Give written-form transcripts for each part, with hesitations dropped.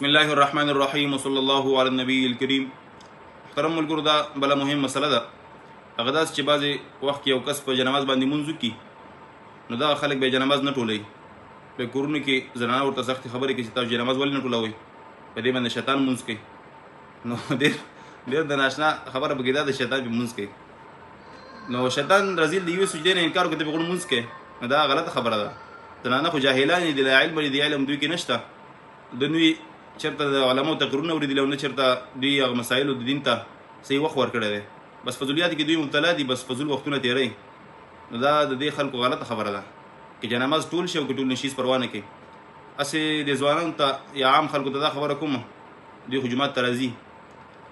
بسم الله الرحمن الرحیم وصلی الله علی النبی الکریم. محترم ملګرو، دا بله مهم مسله ده. هغه داسې چې بعضې وخت کې یو کس په جنماز باندې مونځ وکړي، نو دغه خلک به یې جنماز نه ټولوي. په کورونو کې زنانه ورته سختې خبرې کوي چې تاسو جنماز ولې نه ټولوئ، په دې باندې شیطان مونځ کوي. نو ډېر د ناشنا خبره پکې دا د شیطان پې مونځ کوي. نو شیطان رزیل د یوې سجدې نه انکار وکړي ته پې غوڼ مونځ کوي، نو دا غلطه خبره ده. زنانه خو جاهلان دي، لا علم دي، علم دوی کې نشته. دوی چېرته د علماو تقریرونه اورېدلي او نه چېرته دوی هغه مسایلو د دین ته صحیح وخت ورکړی دی. بس فضولیاتو کې دوی مبتلا دي، بس فضول وختونه تېروي. نو دا د دې خلکو غلطه خبره ده. که جنماز ټول شي او که ټول نه شي هېڅ پروا نه کوي. هسې د ځوانانو ته یا عام خلکو ته دا خبره کوم، دوی خو جومات ته راځي.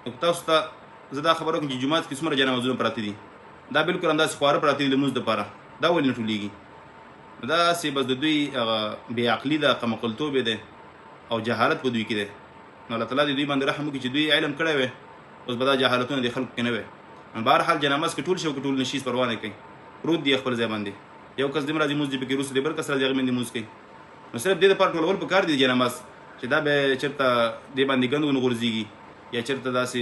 نو تاسو ته زه دا خبره کوم چې جومات کې څومره جنمازونه پراته دي، دا بالکل همداسې خواره پراته دي د لمونځ دپاره. دا ولې نه ټولېږي؟ دا هسې بس د دوی هغه بې عقلي ده، قمقلتوب دی او جهالت په دوی کې دی. نو الله تعالی دې دوی باندې رحم وکړي چې دوی علم کړی وی، اوس به دا جهالتونه د خلکو کې نه وی. بهرحال جنماز کې ټول شي او که ټول نه شي هېڅ پروا نه کوي، پروت دی خپل ځای باندې. یو کس دې راځي مونځ دې پکې وروسته دی بل کس راځي هغه باندې مونځ کوي. نو صرف دې دپاره ټولول پکار دي جنماز چې دا به چېرته دې باندې ګند ونغورځېږي یا چېرته داسې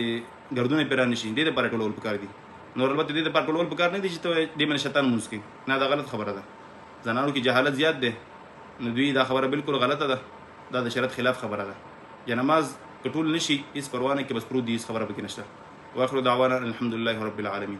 ګردونه پرې رانشي، دې دپاره ټولول پکار دي. نور البته دې دپاره ټولول پکار نه دي چې ته دې باندې شیطان مونځ کوي. نه، دا غلط خبره ده. زنانو کې جهالت زیات دی، نو دوی دا خبره بالکل غلطه ده. دا د شریعت خلاف خبره ده. جنماز که ټول نشي هېڅ پروا نه کوي، بس پروت دي، هېڅ خبره پکې نشته. واخر دعوانا الحمدلله رب العالمین.